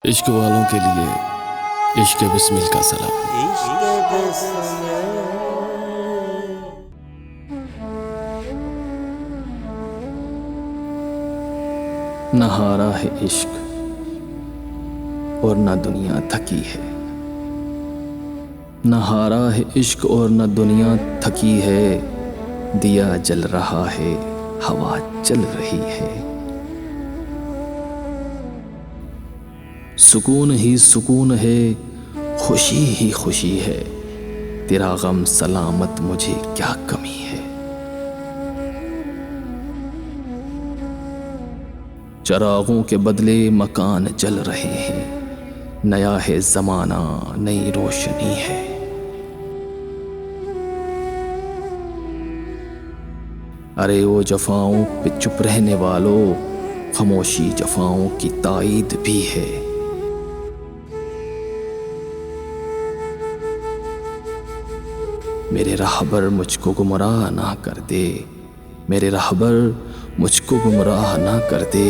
इश्क वालों के लिए इश्क बिस्मिल का सलाम। न हारा है इश्क और न दुनिया थकी है, न हारा है इश्क और न दुनिया थकी है। दिया जल रहा है, हवा चल रही है। सुकून ही सुकून है, खुशी ही खुशी है। तेरा गम सलामत मुझे क्या कमी है। चरागों के बदले मकान जल रहे हैं। नया है जमाना, नई रोशनी है। अरे वो जफाओं पे चुप रहने वालों, खामोशी जफाओं की ताईद भी है। मेरे राहबर मुझको गुमराह ना कर दे, मेरे राहबर मुझको गुमराह ना कर दे।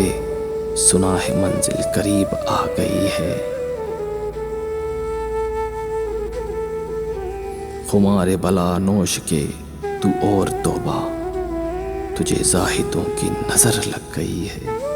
सुना है मंजिल करीब आ गई है। खुमारे बला नोश के तू और तौबा, तुझे जाहिदों की नजर लग गई है।